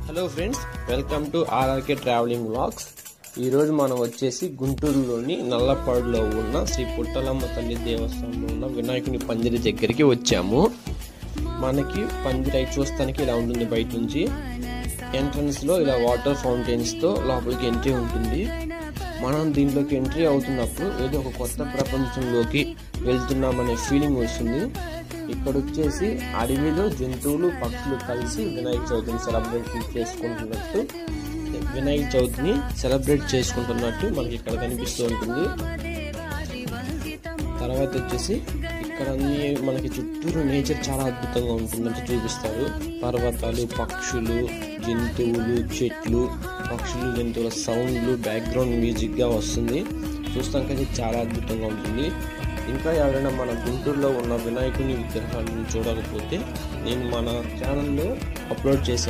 Hello friends, welcome to RRK travelling vlogs. ఈరోజు మనం వచ్చేసి గుంటూరులోని నల్లపాడులో ఉన్న శ్రీ పుట్టలమ్మ తల్లి దేవస్థానంలో ఉన్న వినాయకుని పందిరి దగ్గరికి వచ్చాము. మనకి పందిరి చూస్తానికి ఇలా ఉంటుంది. బయట నుంచి ఎంట్రన్స్లో ఇలా వాటర్ ఫౌంటైన్స్తో లోపలికి ఎంట్రీ ఉంటుంది. మనం దీంట్లోకి ఎంట్రీ అవుతున్నప్పుడు ఏదో ఒక కొత్త ప్రపంచంలోకి వెళ్తున్నామనే ఫీలింగ్ వస్తుంది. ఇక్కడ వచ్చేసి అడవిలో జంతువులు పక్షులు కలిసి వినాయక చవితిని సెలబ్రేట్ చేసుకుంటున్నట్టు మనకి ఇక్కడ కనిపిస్తూ ఉంటుంది. తర్వాత వచ్చేసి ఇక్కడ అన్ని మనకి చుట్టూరు నేచర్ చాలా అద్భుతంగా ఉంటుందంటే చూపిస్తారు. పర్వతాలు, పక్షులు, జంతువులు, చెట్లు, పక్షులు, జంతువుల సౌండ్లు, బ్యాక్గ్రౌండ్ మ్యూజిక్గా వస్తుంది. చూస్తానికైతే చాలా అద్భుతంగా ఉంటుంది. ఇంకా ఎవరైనా మన గుంటూరులో ఉన్న వినాయకుని విగ్రహాలను చూడకపోతే నేను మన ఛానల్లో అప్లోడ్ చేసే